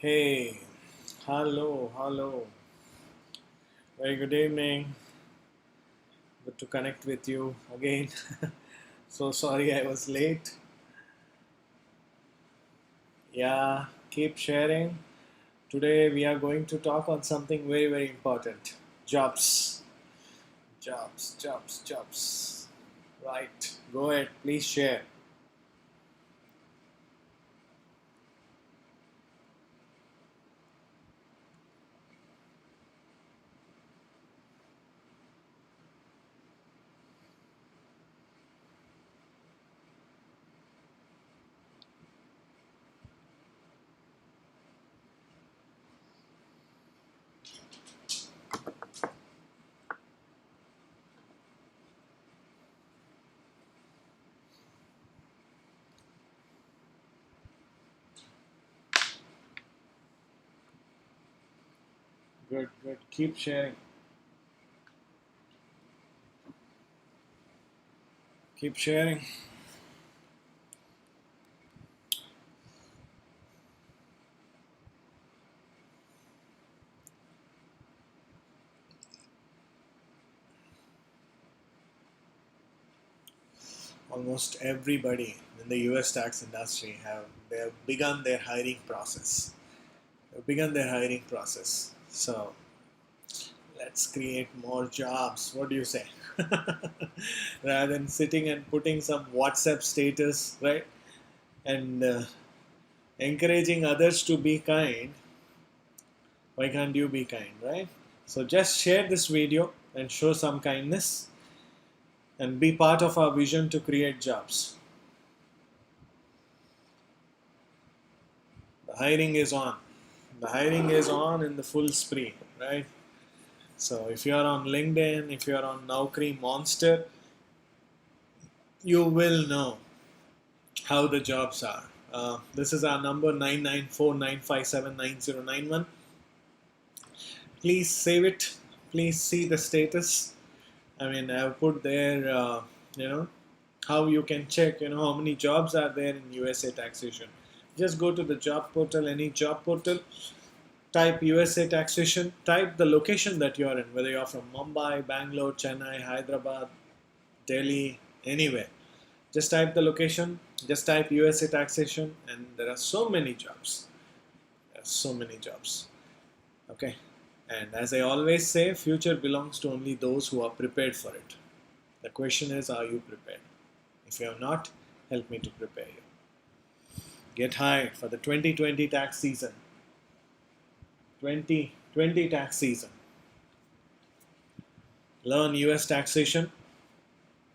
Hey, hello. Very good evening. Good to connect with you again. So sorry I was late. Yeah, keep sharing. Today we are going to talk on something very important. Jobs. Jobs. Right. Go ahead, please share. Good. Keep sharing. Keep sharing. Almost everybody in the US tax industry have begun their hiring process. So let's create more jobs. What do you say? Rather than sitting and putting some WhatsApp status, right? And encouraging others to be kind, why can't you be kind, right? So just share this video and show some kindness and be part of our vision to create jobs. The hiring is on. The hiring is on in the full spree, right? So if you are on LinkedIn, if you are on Naukri Monster, you will know how the jobs are. This is our number 9949579091. Please save it. Please see the status. I mean, I've put there, you know, how you can check, how many jobs are there in USA taxation. Just go to the job portal, any job portal, type USA taxation, type the location that you are in, whether you're from Mumbai, Bangalore, Chennai, Hyderabad, Delhi, anywhere. Just type the location, just type USA taxation, and there are so many jobs. There are so many jobs. Okay. And as I always say, future belongs to only those who are prepared for it. The question is, are you prepared? If you are not, help me to prepare you. Get hired for the 2020 tax season. 2020 tax season. Learn US taxation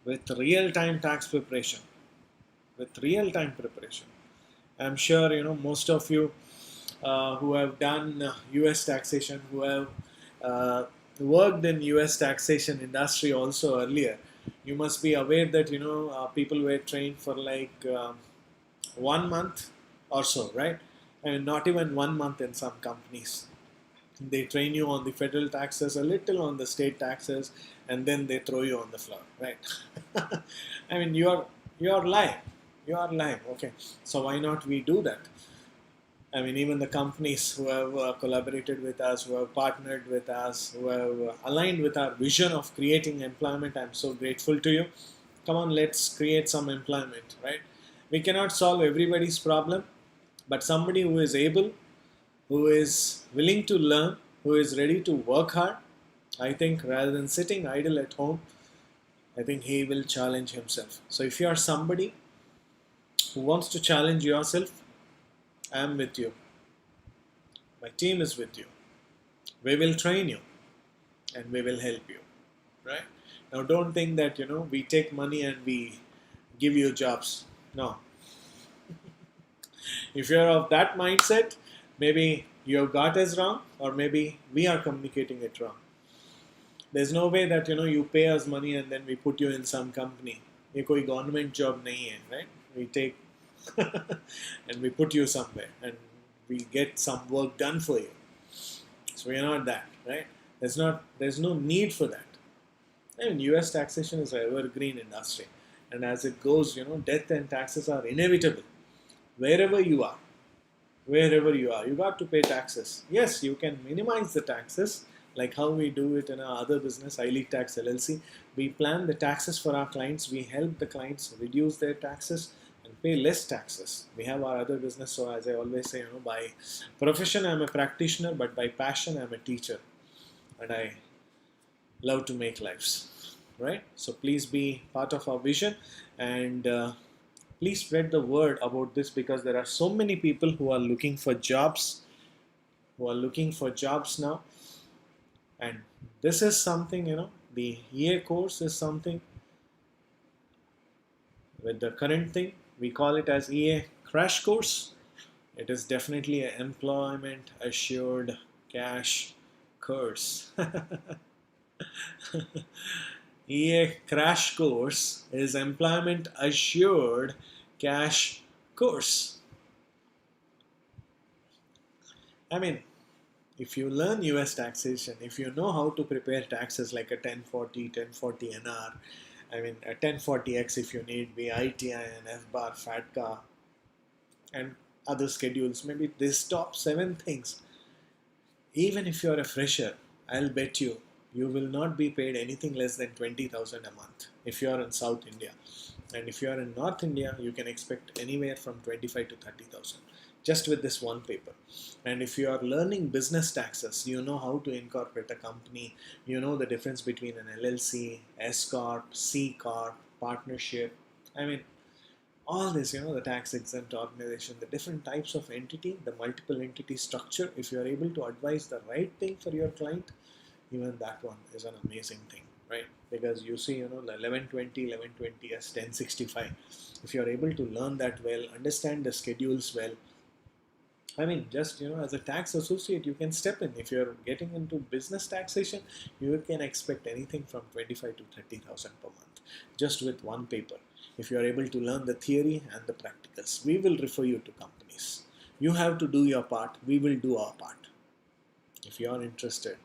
with real-time tax preparation. With real-time preparation. I'm sure most of you who have done US taxation, who have worked in US taxation industry also earlier, you must be aware that people were trained for like 1 month or so, right? And not even 1 month in some companies. They train you on the federal taxes, a little on the state taxes, and then they throw you on the floor, right? I mean, you're live. You are live. Okay, so why not we do that? I mean, even the companies who have collaborated with us, who have partnered with us, who have aligned with our vision of creating employment, I'm so grateful to you. Come on, let's create some employment, right? We cannot solve everybody's problem, but somebody who is able, who is willing to learn, who is ready to work hard, I think rather than sitting idle at home, I think he will challenge himself. So if you are somebody who wants to challenge yourself, I am with you. My team is with you. We will train you and we will help you. Right? Now don't think that we take money and we give you jobs. No. If you're of that mindset, maybe your gut is wrong or maybe we are communicating it wrong. There's no way that you pay us money and then we put you in some company. ये कोई government job नहीं है, right? We take and we put you somewhere and we get some work done for you. So we are not that, right? There's no need for that. I mean, US taxation is an evergreen industry, and as it goes, death and taxes are inevitable. Wherever you are, wherever you are. You got to pay taxes. Yes, you can minimize the taxes like how we do it in our other business, iLead Tax LLC. We plan the taxes for our clients. We help the clients reduce their taxes and pay less taxes. We have our other business. So as I always say, by profession I'm a practitioner, but by passion I'm a teacher, and I love to make lives. Right? So please be part of our vision, and please spread the word about this, because there are so many people who are looking for jobs, now, and this is something, the EA course is something. With the current thing, we call it as EA crash course. It is definitely an employment assured cash course. EA crash course is employment assured cash course. I mean, if you learn US taxation, if you know how to prepare taxes like a 1040 NR, I mean a 1040X if you need, VITI and FBAR, FATCA, and other schedules, maybe these top 7 things, even if you're a fresher, I'll bet you will not be paid anything less than 20,000 a month if you're in South India. And if you're in North India, you can expect anywhere from 25 to 30,000 just with this one paper. And if you are learning business taxes, you know how to incorporate a company, you know the difference between an LLC, S Corp, C Corp, partnership. I mean, all this, the tax exempt organization, the different types of entity, the multiple entity structure. If you are able to advise the right thing for your client, even that one is an amazing thing, right? Because you see, the 1120 as 1065. If you are able to learn that well, understand the schedules well, I mean, just, as a tax associate, you can step in. If you're getting into business taxation, you can expect anything from 25 to 30,000 per month, just with one paper. If you are able to learn the theory and the practicals, we will refer you to companies. You have to do your part. We will do our part. If you are interested,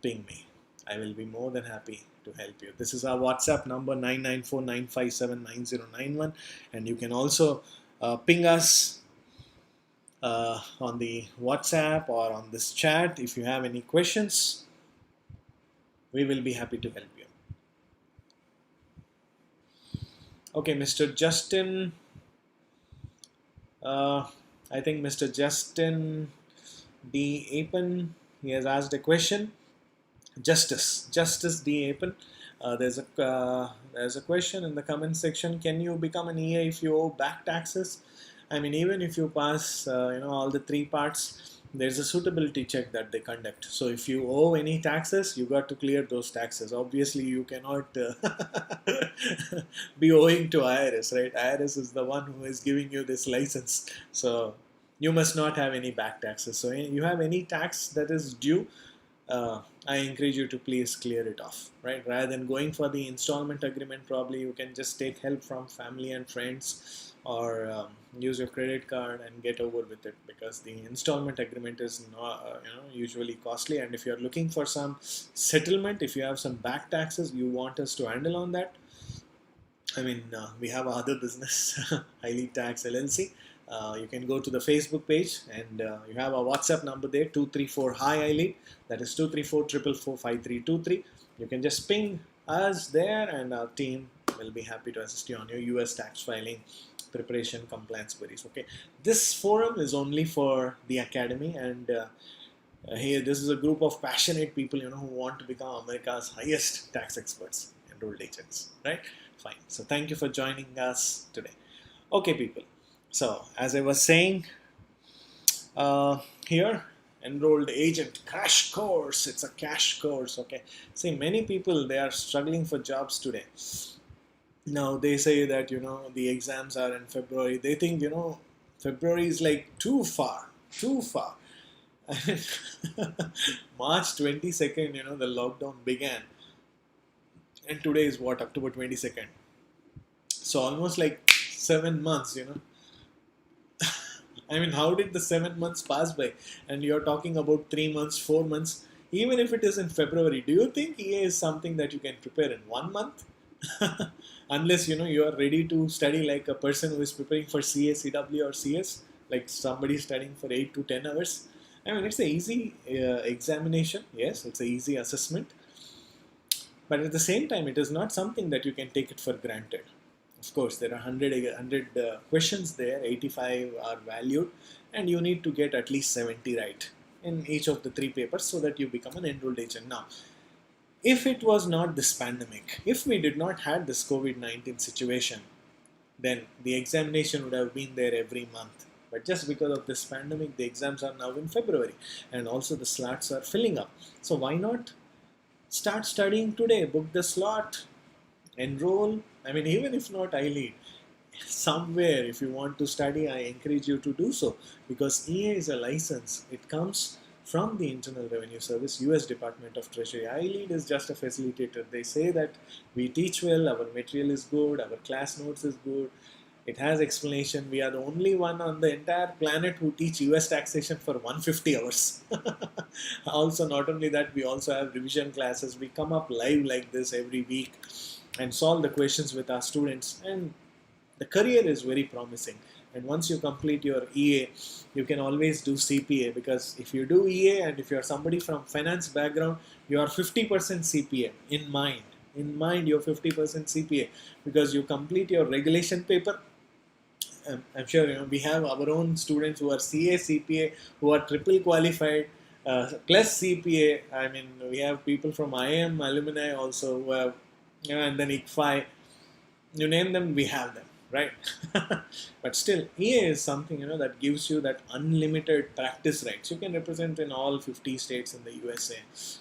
ping me. I will be more than happy to help you. This is our WhatsApp number, 994-957-9091. And you can also ping us on the WhatsApp or on this chat if you have any questions. We will be happy to help you. Okay, Mr. Justin. I think Mr. Justin D. Apen, he has asked a question. Justice D. Apen. There's a question in the comment section. Can you become an EA if you owe back taxes? I mean, even if you pass, all the 3 parts, there's a suitability check that they conduct. So if you owe any taxes, you got to clear those taxes. Obviously, you cannot be owing to IRS, right? IRS is the one who is giving you this license. So you must not have any back taxes. So you have any tax that is due, I encourage you to please clear it off, right? Rather than going for the installment agreement, probably you can just take help from family and friends, or use your credit card and get over with it, because the installment agreement is not, usually costly. And if you're looking for some settlement, if you have some back taxes you want us to handle on that, I mean, we have other business, iLead Tax LLC. You can go to the Facebook page, and you have a WhatsApp number there, 234 hi iLead. That is 234-444-5323. You can just ping us there, and our team will be happy to assist you on your US tax filing preparation compliance queries. Okay, this forum is only for the academy, and here this is a group of passionate people, who want to become America's highest tax experts, enrolled agents, right? Fine. So thank you for joining us today. Okay, people. So as I was saying, here, enrolled agent crash course. It's a cash course. Okay. See, many people, they are struggling for jobs today. Now they say that, the exams are in February. They think, February is like too far. March 22nd, the lockdown began. And today is what, October 22nd. So almost like 7 months, I mean, how did the 7 months pass by? And you're talking about 3 months, 4 months. Even if it is in February, do you think EA is something that you can prepare in 1 month? Unless, you are ready to study like a person who is preparing for CA, CW or CS. like somebody studying for 8 to 10 hours. I mean, it's an easy examination. Yes, it's an easy assessment. But at the same time, it is not something that you can take it for granted. Of course, there are 100 questions there, 85 are valued, and you need to get at least 70 right in each of the three papers so that you become an enrolled agent. Now, if it was not this pandemic, if we did not have this COVID-19 situation, then the examination would have been there every month. But just because of this pandemic, the exams are now in February, and also the slots are filling up. So why not start studying today? Book the slot, enroll. I mean, even if not iLead, somewhere if you want to study, I encourage you to do so, because EA is a license. It comes from the Internal Revenue Service, US Department of Treasury. iLead is just a facilitator. They say that we teach well, our material is good, our class notes is good, it has explanation. We are the only one on the entire planet who teach US taxation for 150 hours. Also, not only that, we also have revision classes. We come up live like this every week and solve the questions with our students, and the career is very promising. And once you complete your EA, you can always do CPA, because if you do EA and if you're somebody from finance background, you are 50% CPA in mind. In mind, you're 50% CPA because you complete your regulation paper. I'm sure we have our own students who are CA, CPA, who are triple qualified, plus CPA. I mean, we have people from IM alumni also who have, and then ICFI. You name them, we have them, right? But still, EA is something that gives you that unlimited practice rights. You can represent in all 50 states in the USA.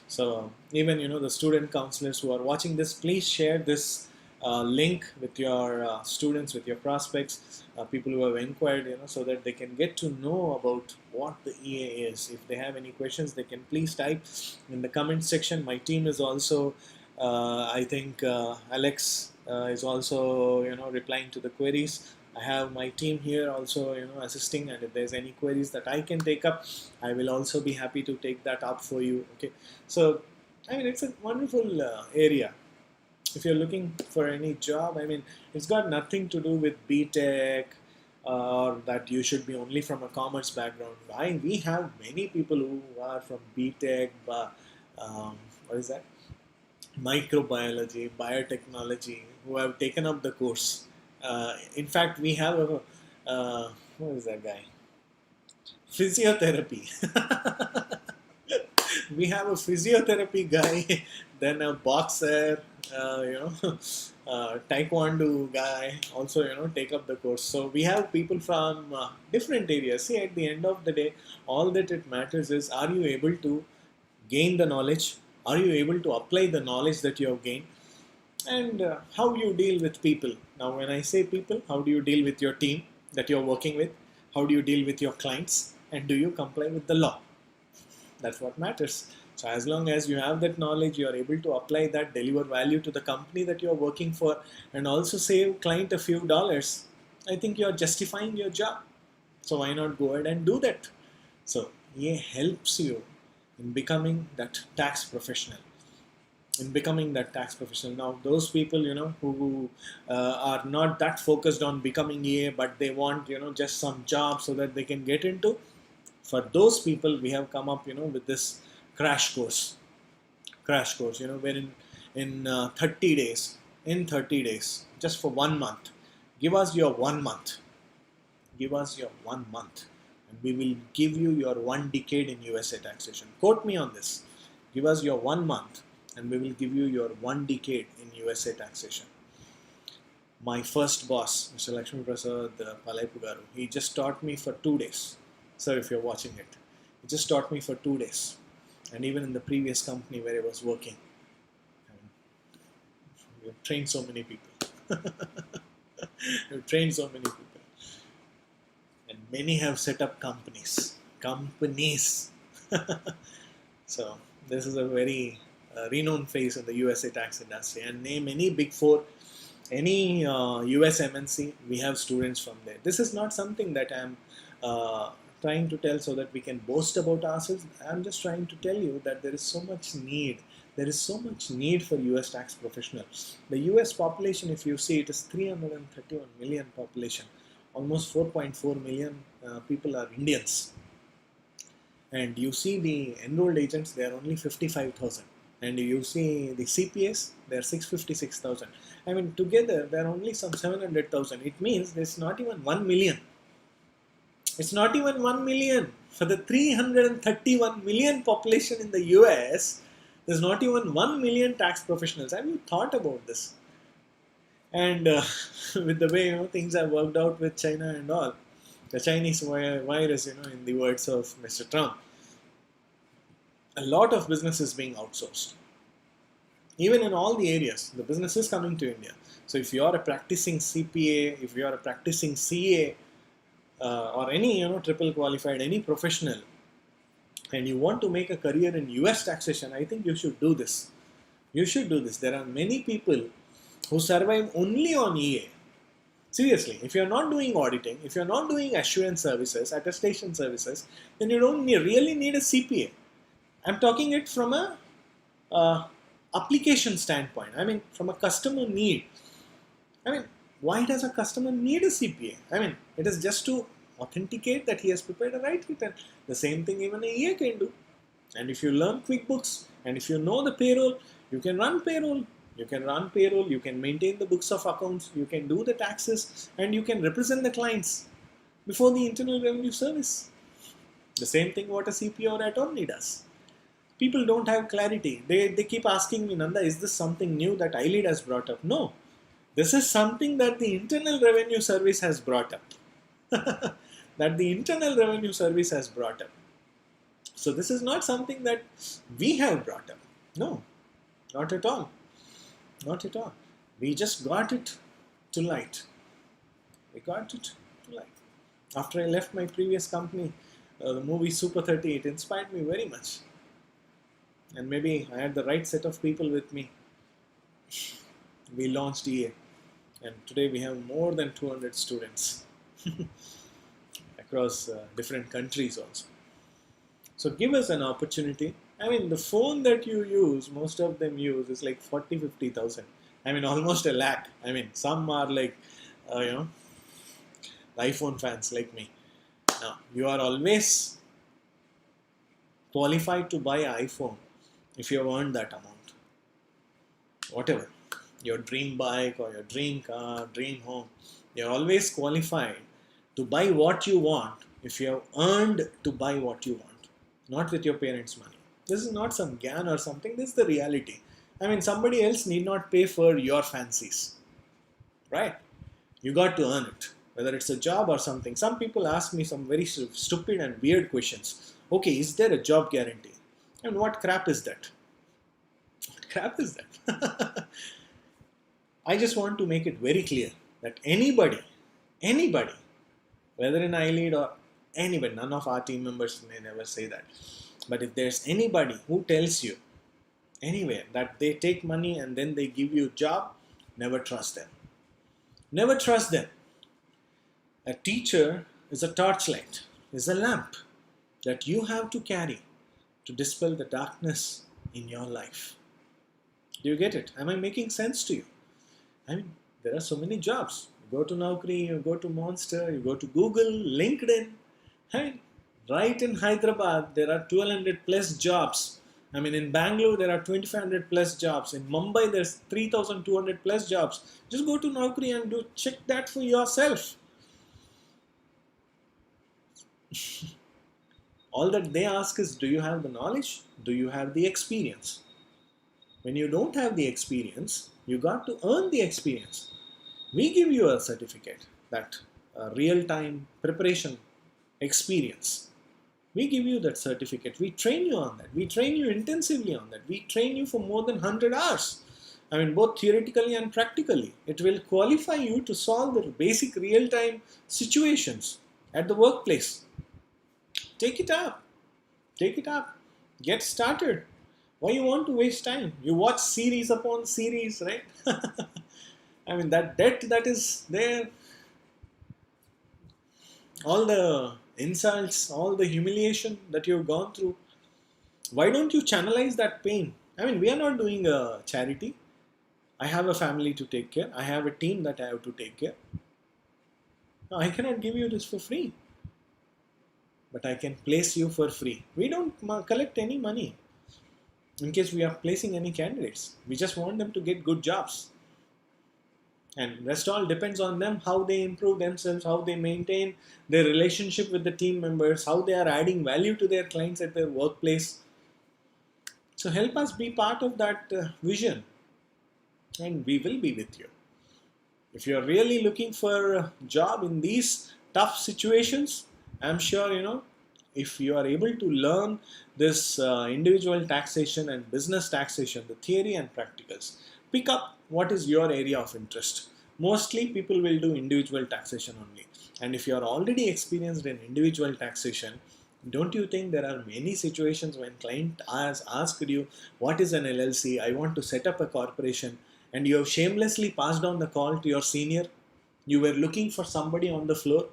So even the student counselors who are watching this, please share this link with your students, with your prospects, people who have inquired, so that they can get to know about what the EA is. If they have any questions, they can please type in the comment section. My team is also, I think Alex is also replying to the queries. I have my team here also assisting, and if there's any queries that I can take up, I will also be happy to take that up for you. Okay, so I mean, it's a wonderful area. If you're looking for any job, I mean, it's got nothing to do with BTech or that you should be only from a commerce background. We have many people who are from BTech, what is that? Microbiology, biotechnology, who have taken up the course. In fact, we have a, what is that guy? Physiotherapy. We have a physiotherapy guy, then a boxer, taekwondo guy also take up the course. So we have people from different areas. See, at the end of the day, all that it matters is, are you able to gain the knowledge? Are you able to apply the knowledge that you have gained? And how you deal with people. Now, when I say people, how do you deal with your team that you're working with? How do you deal with your clients? And do you comply with the law? That's what matters. So as long as you have that knowledge, you are able to apply that, deliver value to the company that you are working for, and also save client a few dollars, I think you are justifying your job. So why not go ahead and do that? So EA helps you in becoming that tax professional. Now, those people who are not that focused on becoming EA, but they want just some job so that they can get into. For those people, we have come up with this crash course. Where in 30 days, just for 1 month, give us your 1 month. And we will give you your 1 decade in USA taxation. Quote me on this. Give us your 1 month and we will give you your 1 decade in USA taxation. My first boss, Mr. Lakshmi Prasad Palaipugaru, he just taught me for 2 days. Sir, if you're watching it, he just taught me for 2 days. And even in the previous company where I was working, we have trained so many people. And many have set up companies. So this is a very renowned face in the USA tax industry. And name any big four, any US MNC, we have students from there. This is not something that I'm trying to tell so that we can boast about ourselves. I'm just trying to tell you that there is so much need. There is so much need for US tax professionals. The US population, if you see, it is 331 million population. almost 4.4 million people are Indians. And you see the enrolled agents, they are only 55,000. And you see the CPAs, they are 656,000. I mean, together, they are only some 700,000. It means there's not even 1 million. It's not even 1 million. For the 331 million population in the US, there's not even 1 million tax professionals. Have you thought about this? And with the way things have worked out with China and all, the Chinese virus, in the words of Mr. Trump, a lot of business is being outsourced. Even in all the areas, the business is coming to India. So if you are a practicing CPA, if you are a practicing CA, or any triple qualified, any professional, and you want to make a career in US taxation, I think you should do this. You should do this. There are many people who survive only on EA. Seriously, if you're not doing auditing, if you're not doing assurance services, attestation services, then you don't really need a CPA. I'm talking it from a application standpoint. I mean, from a customer need. I mean, why does a customer need a CPA? I mean, it is just to authenticate that he has prepared a right return. The same thing even a EA can do. And if you learn QuickBooks, and if you know the payroll, you can run payroll. You can maintain the books of accounts, you can do the taxes, and you can represent the clients before the Internal Revenue Service. The same thing what a CPA or attorney does. People don't have clarity. They keep asking me, Nanda, is this something new that iLead has brought up? No. This is something that the Internal Revenue Service has brought up. That the Internal Revenue Service has brought up. So this is not something that we have brought up. No, not at all. Not at all. We just got it to light. We got it to light. After I left my previous company, the movie Super 30, it inspired me very much. And maybe I had the right set of people with me. We launched EA. And today we have more than 200 students across different countries also. So give us an opportunity. I mean, the phone that you use, most of them use, is like 40,000-50,000. I mean, almost a lakh. I mean, some are like, iPhone fans like me. Now, you are always qualified to buy an iPhone if you have earned that amount. Whatever. Your dream bike or your dream car, dream home. You're always qualified to buy what you want if you have earned to buy what you want. Not with your parents' money. This is not some gyan or something, this is the reality. I mean, somebody else need not pay for your fancies. Right? You got to earn it. Whether it's a job or something. Some people ask me some very stupid and weird questions. Okay, is there a job guarantee? And what crap is that? What crap is that? I just want to make it very clear that anybody, whether in iLead or anybody, none of our team members may never say that. But if there's anybody who tells you anywhere that they take money and then they give you a job, never trust them. Never trust them. A teacher is a torchlight, is a lamp that you have to carry to dispel the darkness in your life. Do you get it? Am I making sense to you? I mean, there are so many jobs. You go to Naukri, you go to Monster, you go to Google, LinkedIn. I mean, right in Hyderabad, there are 1,200 plus jobs. I mean, in Bangalore, there are 2,500 plus jobs. In Mumbai, there's 3,200 plus jobs. Just go to Naukri and check that for yourself. All that they ask is, do you have the knowledge? Do you have the experience? When you don't have the experience, you got to earn the experience. We give you a certificate, that real-time preparation experience. We give you that certificate. We train you on that. We train you intensively on that. We train you for more than 100 hours. I mean, both theoretically and practically. It will qualify you to solve the basic real-time situations at the workplace. Take it up. Take it up. Get started. Why you want to waste time? You watch series upon series, right? I mean, that debt that is there, all the insults, all the humiliation that you've gone through, why don't you channelize that pain? I mean, we are not doing a charity. I have a family to take care. I have a team that I have to take care. Now, I cannot give you this for free, but I can place you for free. We don't collect any money in case we are placing any candidates. We just want them to get good jobs. And rest all depends on them, how they improve themselves, how they maintain their relationship with the team members, how they are adding value to their clients at their workplace. So help us be part of that vision, and we will be with you. If you are really looking for a job in these tough situations, I'm sure, if you are able to learn this individual taxation and business taxation, the theory and practicals, pick up what is your area of interest. Mostly people will do individual taxation only. And if you are already experienced in individual taxation, don't you think there are many situations when client has asked you, what is an LLC? I want to set up a corporation, and you have shamelessly passed on the call to your senior. You were looking for somebody on the floor,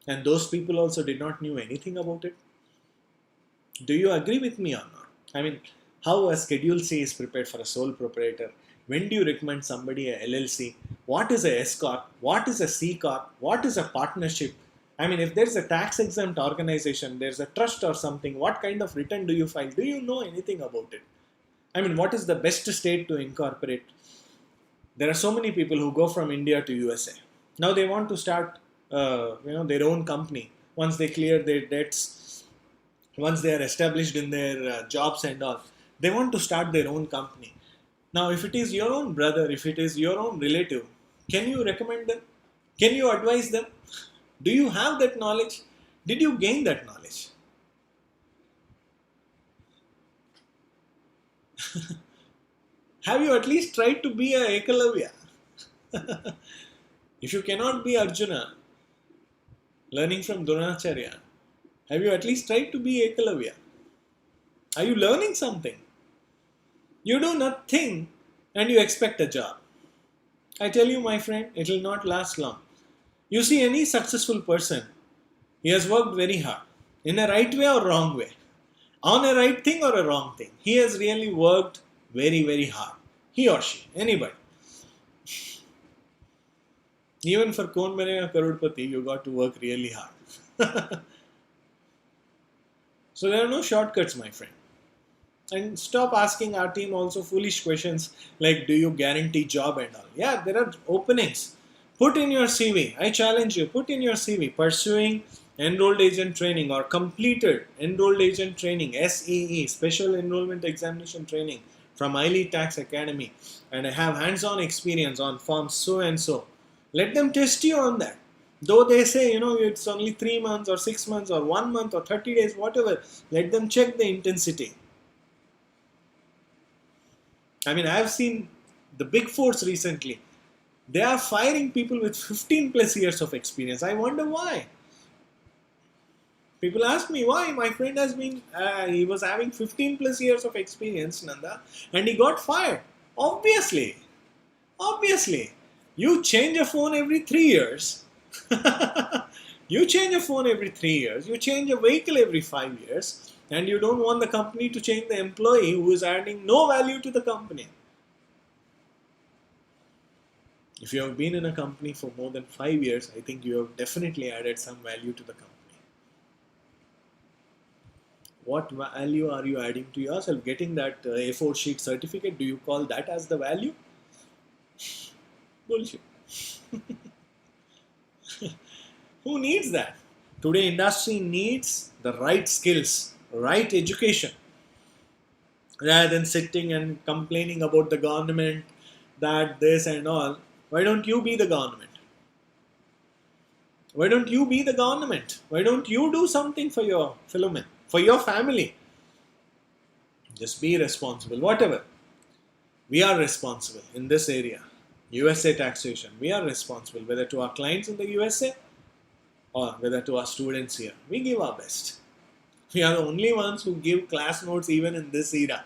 and those people also did not know anything about it. Do you agree with me or not? I mean, how a Schedule C is prepared for a sole proprietor? When do you recommend somebody a LLC? What is a S Corp? What is a C Corp? What is a partnership? I mean, if there's a tax exempt organization, there's a trust or something, what kind of return do you file? Do you know anything about it? I mean, what is the best state to incorporate? There are so many people who go from India to USA. Now they want to start, their own company. Once they clear their debts, once they are established in their jobs and all, they want to start their own company. Now, if it is your own brother, if it is your own relative, can you recommend them? Can you advise them? Do you have that knowledge? Did you gain that knowledge? Have you at least tried to be a Ekalavya? If you cannot be Arjuna, learning from Dronacharya, have you at least tried to be Ekalavya? Are you learning something? You do nothing and you expect a job. I tell you, my friend, it will not last long. You see any successful person, he has worked very hard. In a right way or wrong way. On a right thing or a wrong thing. He has really worked very, very hard. He or she, anybody. Even for Kaun Banega Karodpati, you got to work really hard. So there are no shortcuts, my friend. And stop asking our team also foolish questions like, do you guarantee job and all? Yeah, there are openings. Put in your CV. I challenge you. Put in your CV. Pursuing enrolled agent training or completed enrolled agent training, SEE, Special Enrollment Examination Training from iLead Tax Academy. And I have hands-on experience on forms so and so. Let them test you on that. Though they say, it's only 3 months or 6 months or 1 month or 30 days, whatever. Let them check the intensity. I mean, I have seen the big fours recently. They are firing people with 15 plus years of experience. I wonder why. People ask me why. My friend has been, he was having 15 plus years of experience, Nanda, and he got fired. Obviously. You change a phone every 3 years. You change a phone every 3 years. You change a vehicle every 5 years. And you don't want the company to change the employee who is adding no value to the company. If you have been in a company for more than 5 years, I think you have definitely added some value to the company. What value are you adding to yourself? Getting that A4 sheet certificate, do you call that as the value? Bullshit. Who needs that? Today industry needs the right skills, right education. Rather than sitting and complaining about the government, that this and all, why don't you be the government? Why don't you be the government? Why don't you do something for your fellow men, for your family? Just be responsible, whatever. We are responsible in this area. USA taxation, we are responsible, whether to our clients in the USA or whether to our students here. We give our best. We are the only ones who give class notes even in this era.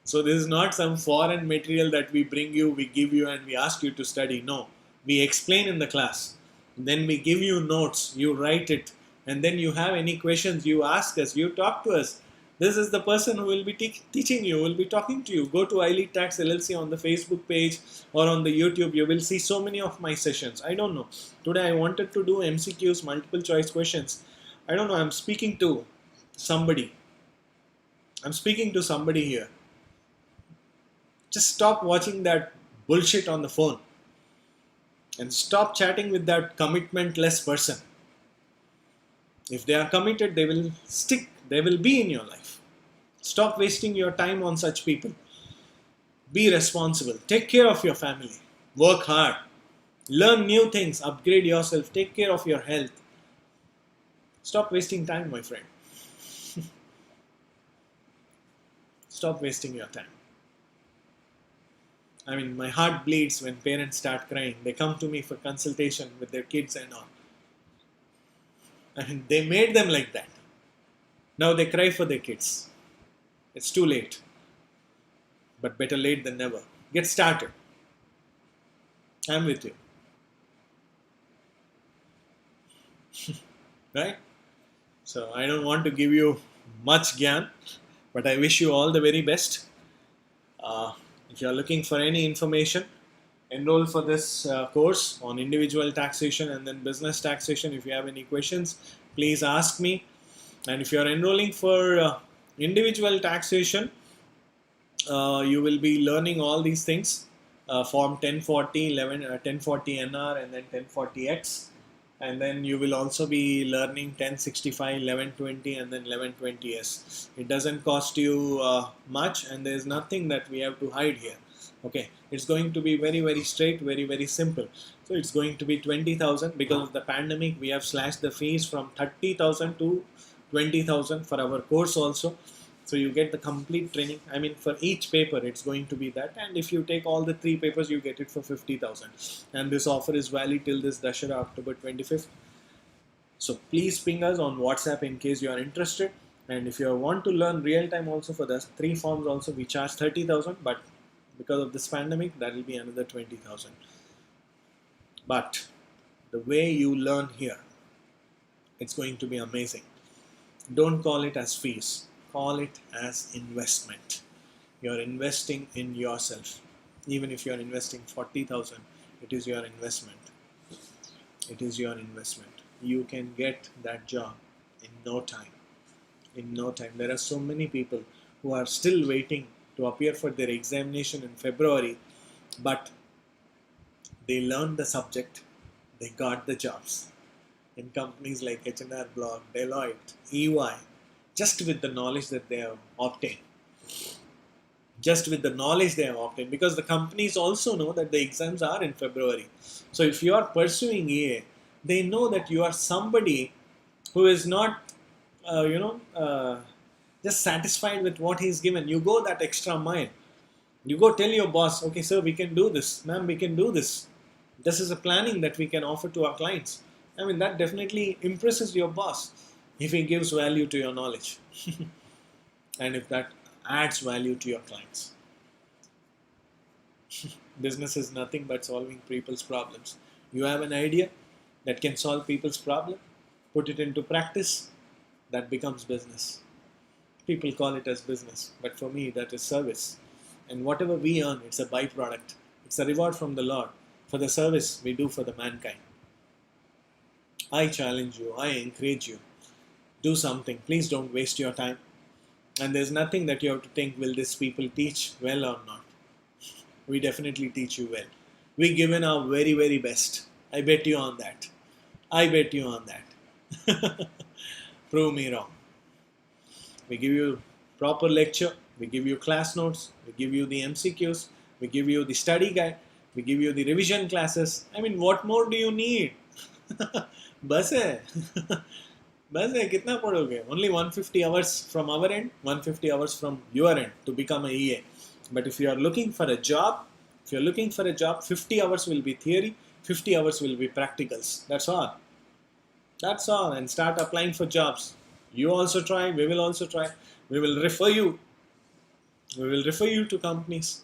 So this is not some foreign material that we bring you, we give you and we ask you to study. No, we explain in the class. Then we give you notes, you write it, and then you have any questions, you ask us, you talk to us. This is the person who will be teaching you, will be talking to you. Go to iLead Tax LLC on the Facebook page or on the YouTube. You will see so many of my sessions. I don't know. Today I wanted to do MCQs, multiple choice questions. I don't know. I'm speaking to somebody. I'm speaking to somebody here. Just stop watching that bullshit on the phone and stop chatting with that commitmentless person. If they are committed, they will stick, they will be in your life. Stop wasting your time on such people. Be responsible. Take care of your family. Work hard. Learn new things. Upgrade yourself. Take care of your health. Stop wasting time, my friend. Stop wasting your time. I mean, my heart bleeds when parents start crying. They come to me for consultation with their kids and all. And they made them like that. Now they cry for their kids. It's too late. But better late than never. Get started. I'm with you. Right? So I don't want to give you much gyan, but I wish you all the very best. If you are looking for any information, enroll for this course on individual taxation and then business taxation. If you have any questions, please ask me. And if you are enrolling for individual taxation, you will be learning all these things, form 1040, 1040 NR and then 1040X. And then you will also be learning 1065, 1120 and then 1120S. It doesn't cost you much, and there is nothing that we have to hide here. Okay, it's going to be very, very straight, very, very simple. So it's going to be 20,000. Because of the pandemic, we have slashed the fees from 30,000 to 20,000 for our course also. So you get the complete training. I mean, for each paper, it's going to be that. And if you take all the 3 papers, you get it for 50,000. And this offer is valid till this Dussehra, October 25th. So please ping us on WhatsApp in case you are interested. And if you want to learn real time also for the 3 forms also, we charge 30,000. But because of this pandemic, that will be another 20,000. But the way you learn here, it's going to be amazing. Don't call it as fees. Call it as investment. You're investing in yourself. Even if you're investing 40,000, it is your investment. It is your investment. You can get that job in no time. In no time. There are so many people who are still waiting to appear for their examination in February, but they learned the subject, they got the jobs in companies like H&R Block, Deloitte, EY, just with the knowledge that they have obtained. Just with the knowledge they have obtained, because the companies also know that the exams are in February. So if you are pursuing EA, they know that you are somebody who is not, just satisfied with what he's given. You go that extra mile. You go tell your boss, okay, sir, we can do this. Ma'am, we can do this. This is a planning that we can offer to our clients. I mean, that definitely impresses your boss if he gives value to your knowledge. And if that adds value to your clients. Business is nothing but solving people's problems. You have an idea that can solve people's problem, put it into practice, that becomes business. People call it as business, but for me that is service. And whatever we earn, it's a byproduct. It's a reward from the Lord for the service we do for the mankind. I challenge you, I encourage you. Do something. Please don't waste your time. And there's nothing that you have to think, will these people teach well or not? We definitely teach you well. We give in our very, very best. I bet you on that. I bet you on that. Prove me wrong. We give you proper lecture. We give you class notes. We give you the MCQs. We give you the study guide. We give you the revision classes. I mean, what more do you need? बस है बस है कितना पढ़ोगे? Only 150 hours from our end, 150 hours from your end to become a EA. But if you are looking for a job, 50 hours will be theory, 50 hours will be practicals. That's all. That's all. And start applying for jobs. You also try. We will also try. We will refer you. We will refer you to companies.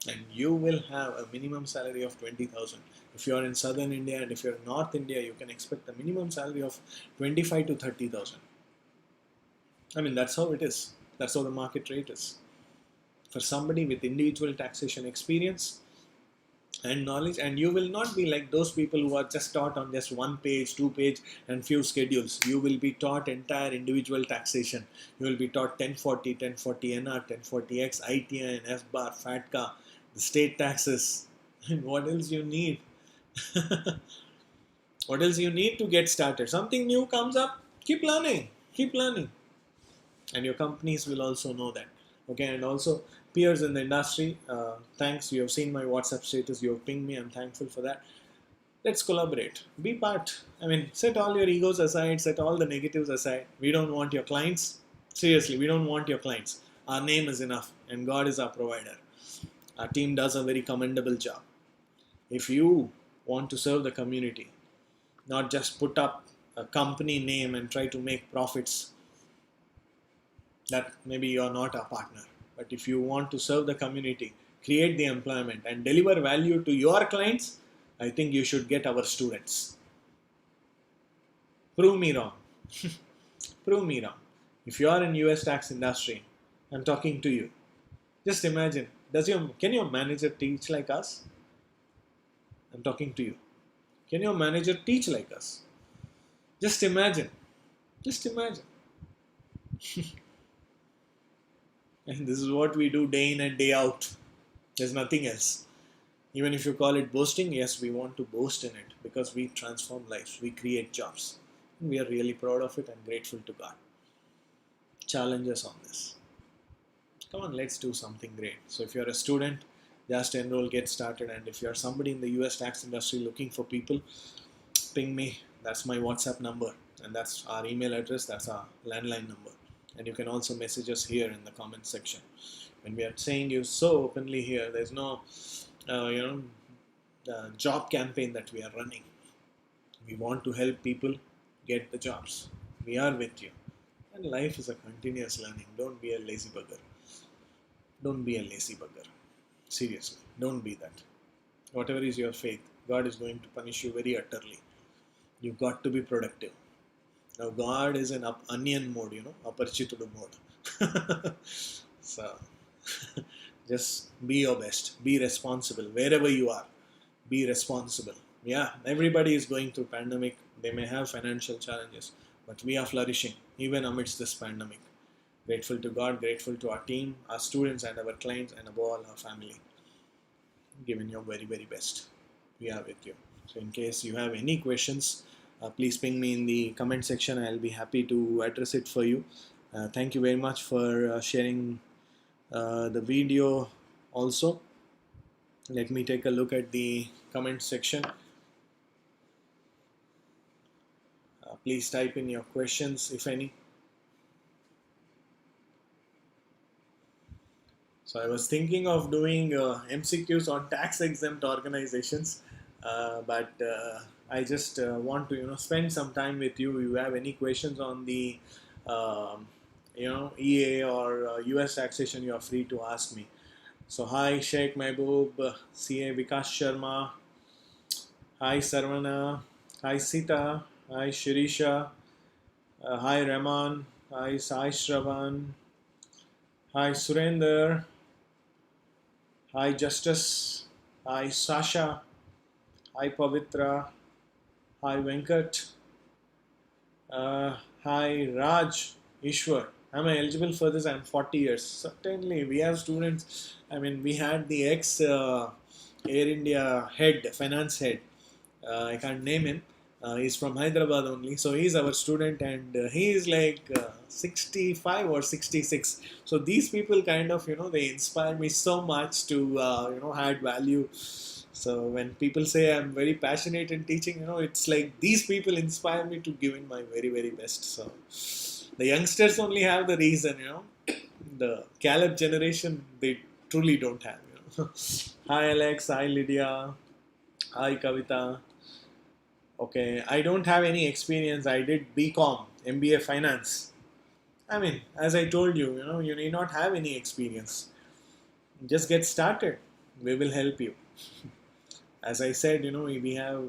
And you will have a minimum salary of 20,000. If you are in southern India and if you are in North India, you can expect a minimum salary of 25 to 30,000. I mean, that's how it is. That's how the market rate is. For somebody with individual taxation experience and knowledge, and you will not be like those people who are just taught on just one page, two page, and few schedules. You will be taught entire individual taxation. You will be taught 1040, 1040 NR, 1040X, ITI, F bar, FATCA, the state taxes. And what else you need? What else you need to get started? Something new comes up, keep learning, keep learning. And your companies will also know that. Okay, and also peers in the industry, thanks, you have seen my WhatsApp status, you have pinged me, I'm thankful for that. Let's collaborate, be part. I mean, set all your egos aside, set all the negatives aside. We don't want your clients. Seriously, we don't want your clients. Our name is enough, and God is our provider. Our team does a very commendable job. If you want to serve the community, not just put up a company name and try to make profits, that maybe you're not a partner. But if you want to serve the community, create the employment, and deliver value to your clients, I think you should get our students. Prove me wrong. Prove me wrong. If you are in US tax industry, I'm talking to you. Just imagine, can your manager teach like us? I'm talking to you. Can your manager teach like us? Just imagine. Just imagine. And this is what we do day in and day out. There's nothing else. Even if you call it boasting, yes, we want to boast in it because we transform lives, we create jobs. And we are really proud of it and grateful to God. Challenge us on this. Come on, let's do something great. So if you're a student, just enroll, get started. And if you're somebody in the US tax industry looking for people, ping me. That's my WhatsApp number. And that's our email address. That's our landline number. And you can also message us here in the comment section. When we are saying you so openly here, there's no, job campaign that we are running. We want to help people get the jobs. We are with you. And life is a continuous learning. Don't be a lazy bugger. Don't be a lazy bugger. Seriously, don't be that. Whatever is your faith, God is going to punish you very utterly. You've got to be productive. Now, God is in onion mode, aparichitudu mode. So, just be your best. Be responsible. Wherever you are, be responsible. Yeah, everybody is going through pandemic. They may have financial challenges, but we are flourishing even amidst this pandemic. Grateful to God, grateful to our team, our students and our clients, and above all our family. Giving your very, very best. We are with you. So in case you have any questions, please ping me in the comment section. I'll be happy to address it for you. Thank you very much for sharing the video also. Let me take a look at the comment section. Please type in your questions, if any. So I was thinking of doing MCQs on tax exempt organizations, but I just want to spend some time with you. If you have any questions on the EA or US taxation, you are free to ask me. So hi Sheikh Mehboob, CA Vikas Sharma, hi Sarvana, hi Sita, hi Shirisha, hi Rahman, hi Sai Shravan, hi Surender, hi Justice, hi Sasha, hi Pavitra, hi Venkat, hi Raj, Ishwar. Am I eligible for this? I'm 40 years. Certainly, we have students. I mean, we had the ex Air India head, finance head. I can't name him. He's from Hyderabad only. So he's our student and he is like 65 or 66. So these people kind of, they inspire me so much to, add value. So when people say I'm very passionate in teaching, it's like these people inspire me to give in my very, very best. So the youngsters only have the reason, the Caleb generation, they truly don't have, Hi Alex, hi Lydia, hi Kavita. Okay, I don't have any experience. I did BCom, MBA Finance. I mean, as I told you, you need not have any experience. Just get started. We will help you. As I said, we have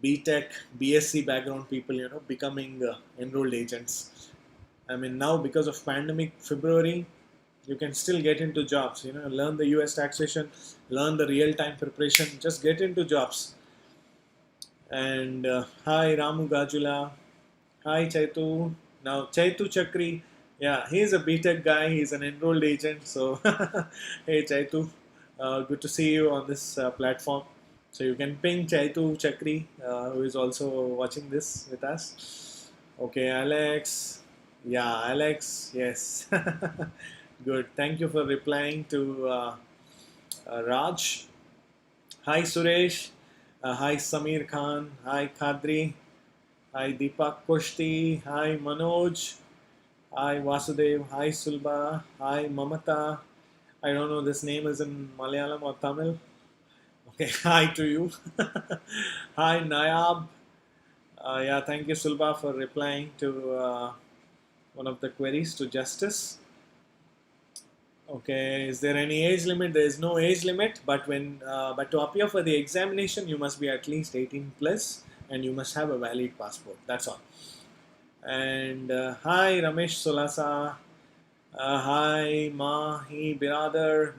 BTech, BSc background people, becoming enrolled agents. I mean, now because of pandemic, February, you can still get into jobs. Learn the US taxation, learn the real time preparation, just get into jobs. And hi, Ramu Gajula. Hi, Chaitu. Now, Chaitu Chakri. Yeah, he's a BTech guy. He's an enrolled agent. So, hey, Chaitu. Good to see you on this platform. So, you can ping Chaitu Chakri, who is also watching this with us. Okay, Alex. Yeah, Alex. Yes. Good. Thank you for replying to Raj. Hi, Suresh. Hi, Samir Khan. Hi, Khadri. Hi Deepak Koshti, hi Manoj, hi Vasudev, hi Sulba, hi Mamata. I don't know this name is in Malayalam or Tamil. Okay, hi to you. Hi Nayab. Yeah, thank you Sulba for replying to one of the queries to Justice. Okay, is there any age limit? There is no age limit, but to appear for the examination, you must be at least 18 plus, and you must have a valid passport. That's all. And hi Ramesh Solasa, hi Mahi Biradar,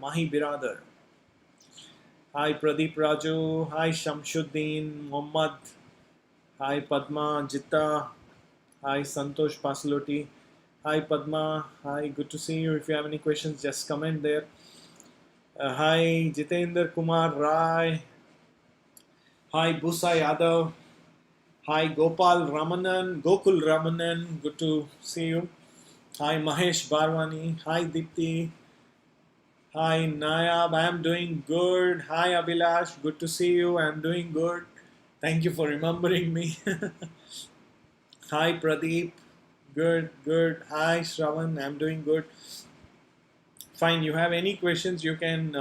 hi Pradeep Raju, hi Shamshuddin Muhammad, hi Padma Jitta, hi Santosh Pasaloti, hi Padma, hi, good to see you. If you have any questions, just comment there. Hi Jitendra Kumar Rai, hi Busa Yadav, hi Gopal Ramanan, Gokul Ramanan, good to see you. Hi Mahesh Barwani, hi Dipti, hi Nayab, I am doing good. Hi Abhilash, good to see you. I am doing good. Thank you for remembering me. Hi Pradeep, good, good. Hi Shravan, I am doing good. Fine, you have any questions, you can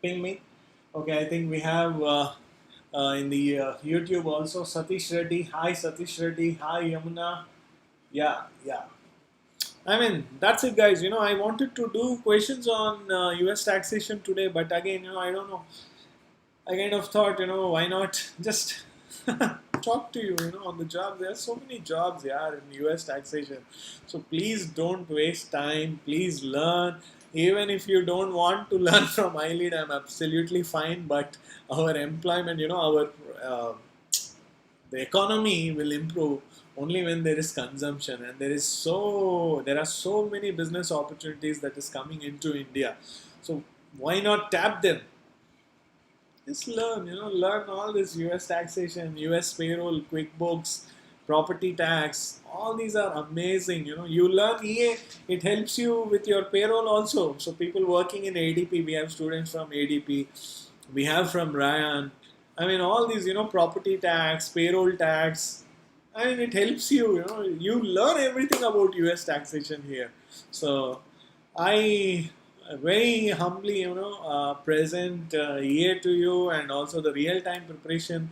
ping me. Okay, I think we have in the YouTube also Satish Reddy. Hi Satish Reddy. Hi Yamuna. Yeah, yeah. I mean, that's it, guys. I wanted to do questions on US taxation today, but again, I don't know. I kind of thought, why not just talk to you, on the job. There are so many jobs, yeah, in US taxation. So please don't waste time. Please learn. Even if you don't want to learn from iLead, I'm absolutely fine. But our employment, our uh, the economy will improve only when there is consumption, and there are so many business opportunities that is coming into India. So why not tap them? Just learn, learn all this US taxation, US payroll, QuickBooks, property tax. All these are amazing. You learn EA, it helps you with your payroll also. So people working in ADP, we have students from ADP, we have from Ryan. I mean, all these, property tax, payroll tax. I mean, it helps you. You learn everything about US taxation here. So I very humbly, present here to you, and also the real time preparation.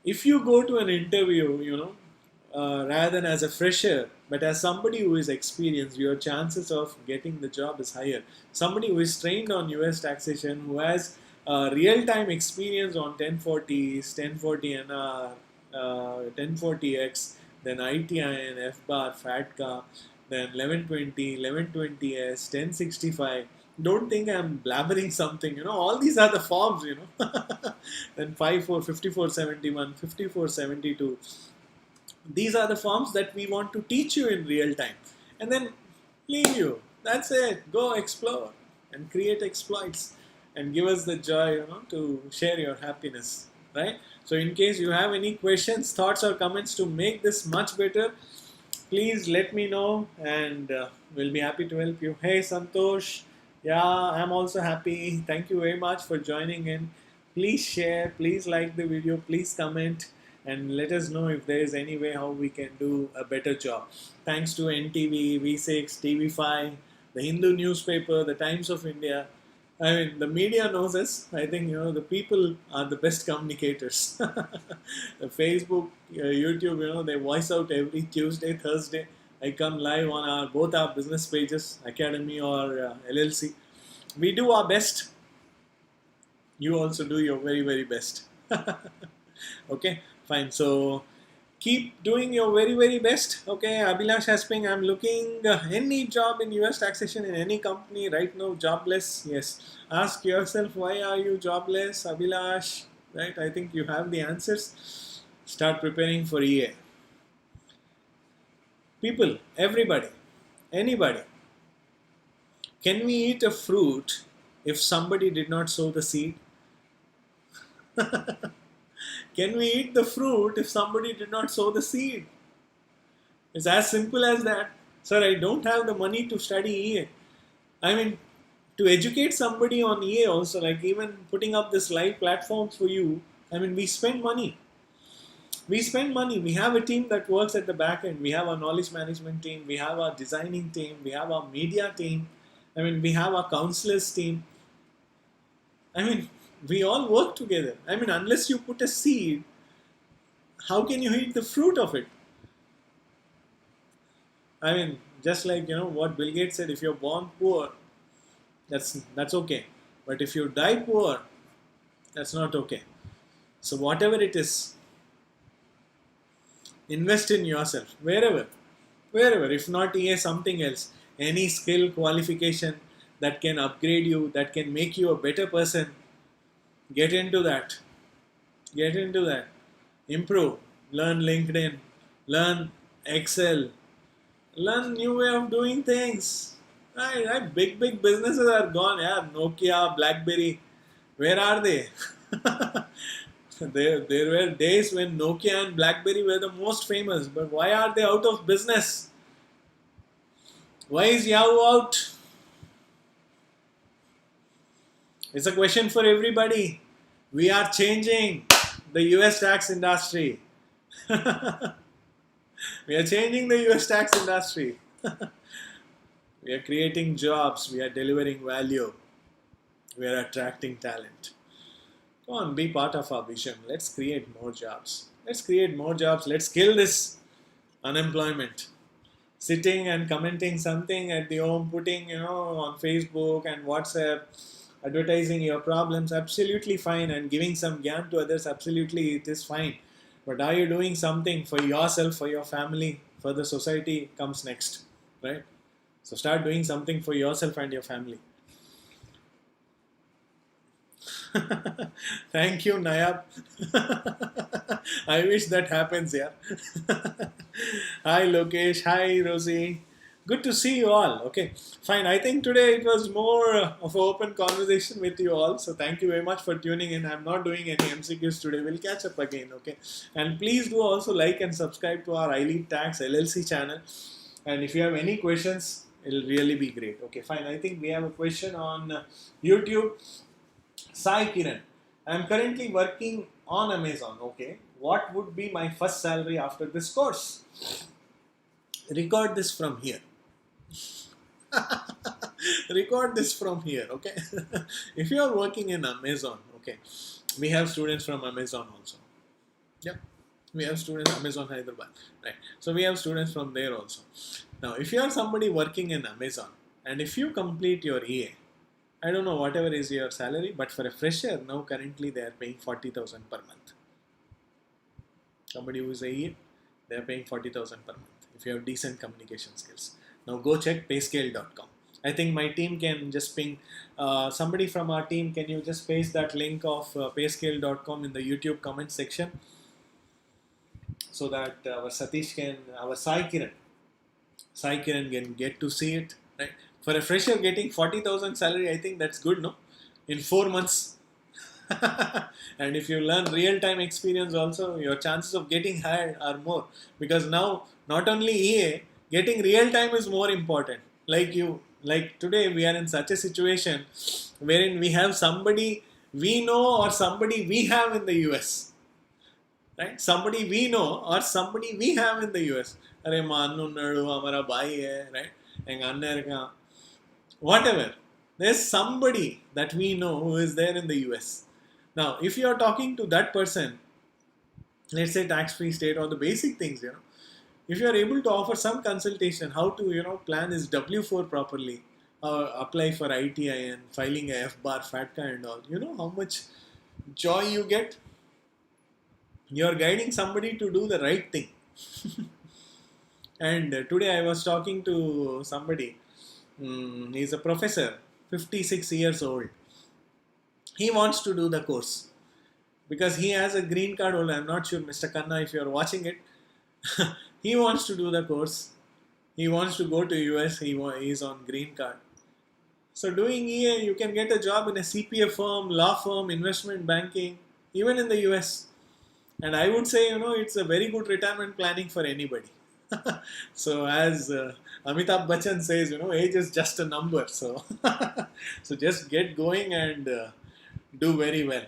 If you go to an interview, rather than as a fresher, but as somebody who is experienced, your chances of getting the job is higher. Somebody who is trained on US taxation, who has real time experience on 1040s, 1040 NR, 1040X, then ITIN, FBAR, FATCA, then 1120, 1120S, 1065. Don't think I'm blabbering something, all these are the forms, then 54, 5471, 5472. These are the forms that we want to teach you in real time, and then leave you. That's it. Go explore and create exploits and give us the joy, to share your happiness, right? So, in case you have any questions, thoughts, or comments to make this much better, please let me know, and we'll be happy to help you. Hey, Santosh. Yeah, I'm also happy. Thank you very much for joining in. Please share, please like the video, please comment, and let us know if there is any way how we can do a better job. Thanks to NTV, V6, TV5, the Hindu newspaper, the Times of India. I mean, the media knows us. I think, the people are the best communicators. The Facebook, YouTube, they voice out every Tuesday, Thursday. I come live on both our business pages, Academy or LLC. We do our best. You also do your very, very best. Okay, fine. So keep doing your very very best. Okay, Abhilash Asping, I'm looking any job in US taxation in any company right now, jobless. Yes, ask yourself, why are you jobless, Abhilash? Right, I think you have the answers. Start preparing for EA. People, everybody, anybody, can we eat a fruit if somebody did not sow the seed? Can we eat the fruit if somebody did not sow the seed? It's as simple as that. Sir, I don't have the money to study EA. I mean, to educate somebody on EA also, like even putting up this live platform for you, I mean, we spend money. We spend money. We have a team that works at the back end. We have our knowledge management team. We have our designing team. We have our media team. I mean, we have our counselors team. I mean, we all work together. I mean, unless you put a seed, how can you eat the fruit of it? I mean, just like what Bill Gates said: if you're born poor, that's okay, but if you die poor, that's not okay. So whatever it is, invest in yourself wherever. If not EA, something else, any skill qualification that can upgrade you, that can make you a better person. Get into that. Get into that. Improve. Learn LinkedIn. Learn Excel. Learn new way of doing things. Right. Big businesses are gone. Yeah, Nokia, BlackBerry. Where are they? There were days when Nokia and BlackBerry were the most famous. But why are they out of business? Why is Yahoo out? It's a question for everybody. We are changing the US tax industry. We are changing the US tax industry. We are creating jobs. We are delivering value. We are attracting talent. Come on, be part of our vision. Let's create more jobs. Let's create more jobs. Let's kill this unemployment. Sitting and commenting something at the home, putting on Facebook and WhatsApp, advertising your problems, absolutely fine, and giving some gyan to others, absolutely it is fine. But are you doing something for yourself, for your family, for the society? Comes next, right? So start doing something for yourself and your family. Thank you, Nayab. I wish that happens, yeah. Hi, Lokesh. Hi, Rosie. Good to see you all. Okay, fine. I think today it was more of an open conversation with you all. So thank you very much for tuning in. I'm not doing any MCQs today. We'll catch up again. Okay, and please do also like and subscribe to our iLead Tax LLC channel. And if you have any questions, it'll really be great. Okay, fine. I think we have a question on YouTube. Sai Kiran, I'm currently working on Amazon. Okay, what would be my first salary after this course? Record this from here. Record this from here. Okay. If you are working in Amazon, okay, we have students from Amazon also. Yeah, we have students Amazon Hyderabad, right? So we have students from there also. Now, if you are somebody working in Amazon and if you complete your EA, I don't know whatever is your salary, but for a fresher now currently they are paying 40,000 per month. Somebody who is a EA, they are paying 40,000 per month if you have decent communication skills. Now go check payscale.com. I think my team can just ping somebody from our team. Can you just paste that link of payscale.com in the YouTube comment section so that our Satish can, our Sai Kiran can get to see it, right? For a fresher getting 40,000 salary, I think that's good, no? In 4 months. And if you learn real-time experience also, your chances of getting hired are more. Because now, not only EA, getting real-time is more important. Like today, we are in such a situation wherein we have somebody we know or somebody we have in the US. Right? Somebody we know or somebody we have in the US. Arey manu nadu, hamara bhai hai, right? Enga anna irukkan. Whatever. There's somebody that we know who is there in the US. Now, if you are talking to that person, let's say tax-free state or the basic things, if you are able to offer some consultation, how to, plan his W4 properly, apply for ITIN, filing a F-bar, FATCA and all, you know how much joy you get? You're guiding somebody to do the right thing. And today I was talking to somebody. He's a professor, 56 years old. He wants to do the course because he has a green card holder. I'm not sure, Mr. Khanna, if you're watching it. He wants to do the course. He wants to go to US. He's on green card. So doing EA, you can get a job in a CPA firm, law firm, investment banking, even in the US. And I would say, it's a very good retirement planning for anybody. So as Amitabh Bachchan says, age is just a number. So, so just get going and do very well.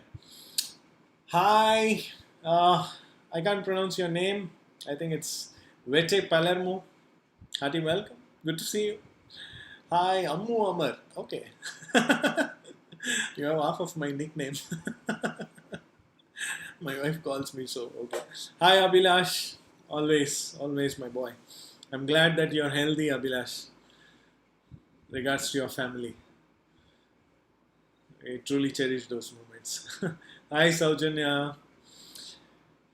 Hi, I can't pronounce your name. I think it's Vete Palermo. Hearty welcome. Good to see you. Hi, Ammu Amar. Okay. You have half of my nickname. My wife calls me so. Okay. Hi, Abhilash. Always my boy. I'm glad that you're healthy, Abhilash. Regards to your family. I truly cherish those moments. Hi, Saujanya.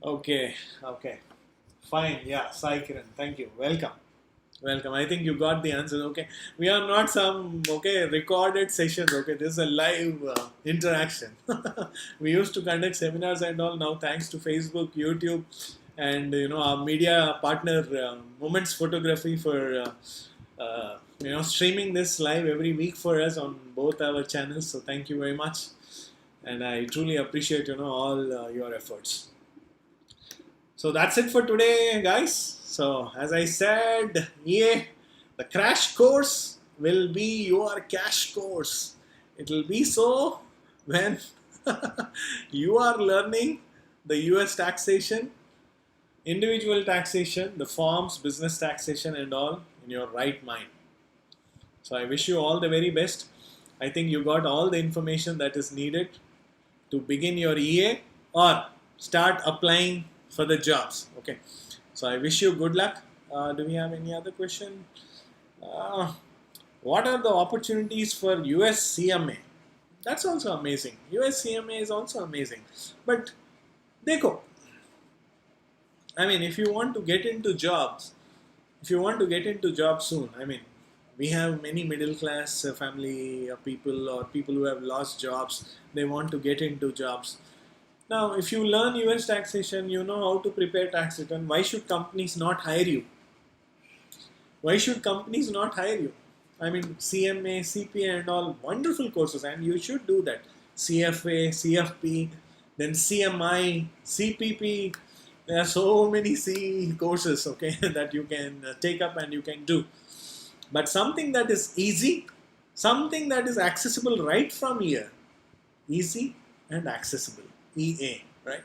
Okay. Fine. Yeah, Sai Kiran. Thank you. Welcome. I think you got the answer. Okay. We are not some recorded sessions. Okay. This is a live interaction. We used to conduct seminars and all. Now, thanks to Facebook, YouTube, and our media partner, Moments Photography, for streaming this live every week for us on both our channels. So thank you very much, and I truly appreciate all your efforts. So that's it for today, guys. So as I said, the crash course will be your cash course. It will be so when you are learning the US taxation, individual taxation, the forms, business taxation and all in your right mind. So I wish you all the very best. I think you got all the information that is needed to begin your EA or start applying for the jobs. Okay. So I wish you good luck. Do we have any other question? What are the opportunities for US CMA? That's also amazing. US CMA is also amazing. But dekho, I mean, if you want to get into jobs soon, I mean, we have many middle class family people or people who have lost jobs. They want to get into jobs. Now, if you learn US taxation, you know how to prepare tax return. Why should companies not hire you? Why should companies not hire you? I mean, CMA, CPA and all wonderful courses, and you should do that. CFA, CFP, then CMI, CPP. There are so many C courses, okay, that you can take up and you can do. But something that is easy, something that is accessible right from here, easy and accessible. EA, right?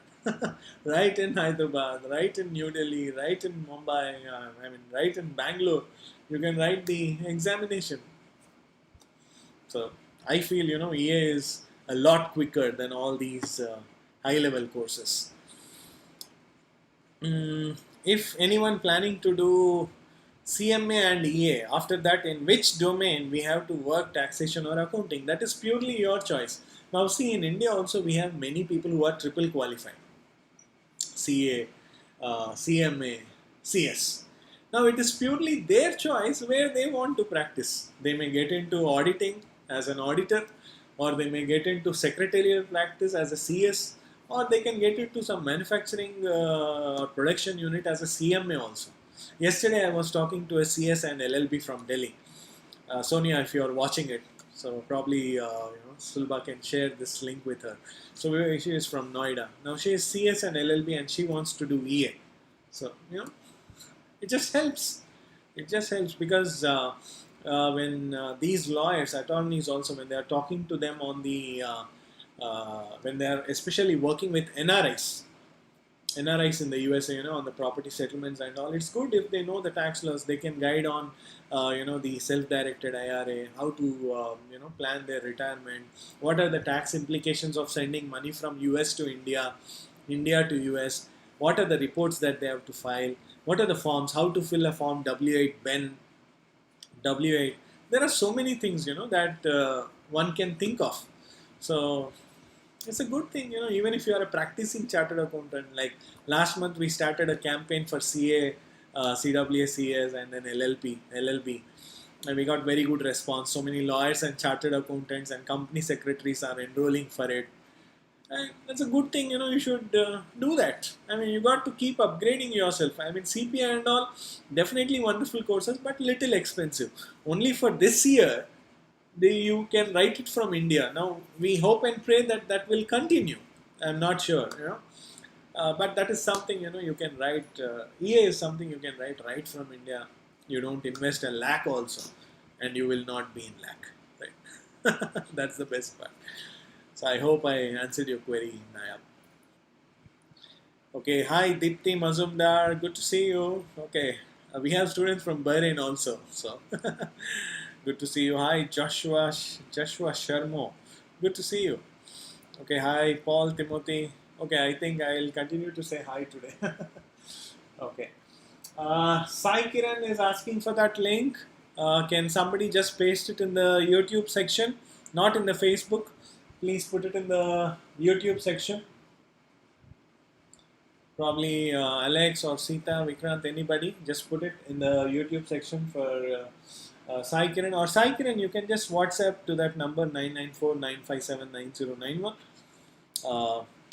Right in Hyderabad, right in New Delhi, right in Mumbai, right in Bangalore, you can write the examination. So I feel, EA is a lot quicker than all these high-level courses. If anyone planning to do CMA and EA, after that, in which domain we have to work, taxation or accounting, that is purely your choice. Now see, in India also we have many people who are triple qualified. CA, CMA, CS. Now it is purely their choice where they want to practice. They may get into auditing as an auditor, or they may get into secretarial practice as a CS, or they can get into some manufacturing or production unit as a CMA also. Yesterday I was talking to a CS and LLB from Delhi. Sonia, if you are watching it, so probably Sulba can share this link with her. So she is from Noida. Now she is CS and LLB and she wants to do EA. So it just helps. It just helps because when these lawyers, attorneys also, when they are talking to them on the when they are especially working with NRIs in the USA, on the property settlements and all, it's good if they know the tax laws. They can guide on, the self-directed IRA, how to, plan their retirement. What are the tax implications of sending money from US to India, India to US? What are the reports that they have to file? What are the forms? How to fill a form W8 Ben, W8. There are so many things, that one can think of. So It's a good thing, even if you are a practicing chartered accountant. Like last month, we started a campaign for CA, CWA, CS, and then LLB, and we got very good response. So many lawyers and chartered accountants and company secretaries are enrolling for it. And that's a good thing, you should do that. I mean, you got to keep upgrading yourself. I mean, CPA and all, definitely wonderful courses, but little expensive. Only for this year, you can write it from India. Now, we hope and pray that that will continue. I'm not sure. But that is something, you can write. EA is something you can write right from India. You don't invest a lakh also, and you will not be in lakh. Right? That's the best part. So I hope I answered your query, Nayab. Okay, hi Dipti Mazumdar, good to see you. Okay, we have students from Bahrain also, so good to see you. Hi Joshua Sharmo, good to see you. Okay, hi Paul Timothy. Okay, I think I'll continue to say hi today. Okay, Sai Kiran is asking for that link. Can somebody just paste it in the YouTube section, not in the Facebook? Please put it in the YouTube section. Probably Alex or Sita, Vikrant, anybody, just put it in the YouTube section for Sai Kiran. Or Sai Kiran, you can just WhatsApp to that number 994-957-9091.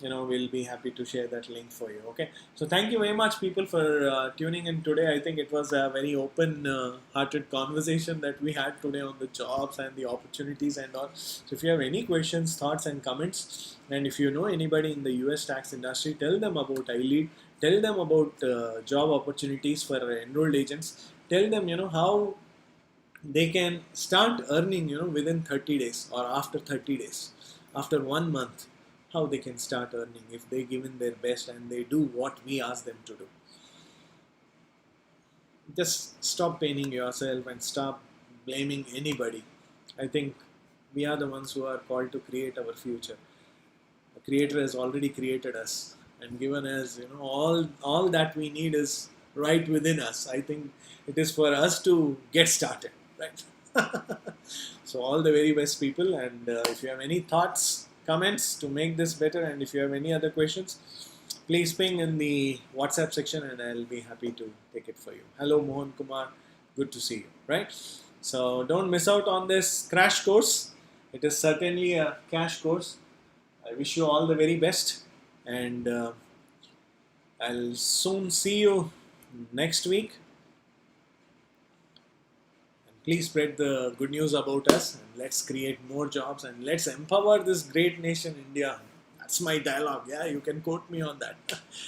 We'll be happy to share that link for you. Okay. So thank you very much, people, for tuning in today. I think it was a very open-hearted conversation that we had today on the jobs and the opportunities and all. So if you have any questions, thoughts, and comments, and if you know anybody in the US tax industry, tell them about iLead. Tell them about job opportunities for enrolled agents. Tell them, how they can start earning, within 30 days or after 30 days, after 1 month, how they can start earning if they give in their best and they do what we ask them to do. Just stop paining yourself and stop blaming anybody. I think we are the ones who are called to create our future. The Creator has already created us and given us, all that we need is right within us. I think it is for us to get started, right? So all the very best, people. And if you have any thoughts, comments to make this better, and if you have any other questions, please ping in the WhatsApp section, and I'll be happy to take it for you. Hello, Mohan Kumar. Good to see you. Right. So don't miss out on this crash course. It is certainly a cash course. I wish you all the very best, and I'll soon see you next week. And please spread the good news about us, and let's create more jobs, and let's empower this great nation, India. That's my dialogue. Yeah, you can quote me on that.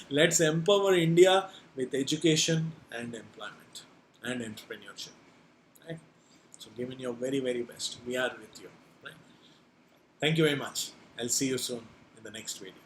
Let's empower India with education and employment and entrepreneurship. Right? So, given your very, very best, we are with you. Right? Thank you very much. I'll see you soon in the next video.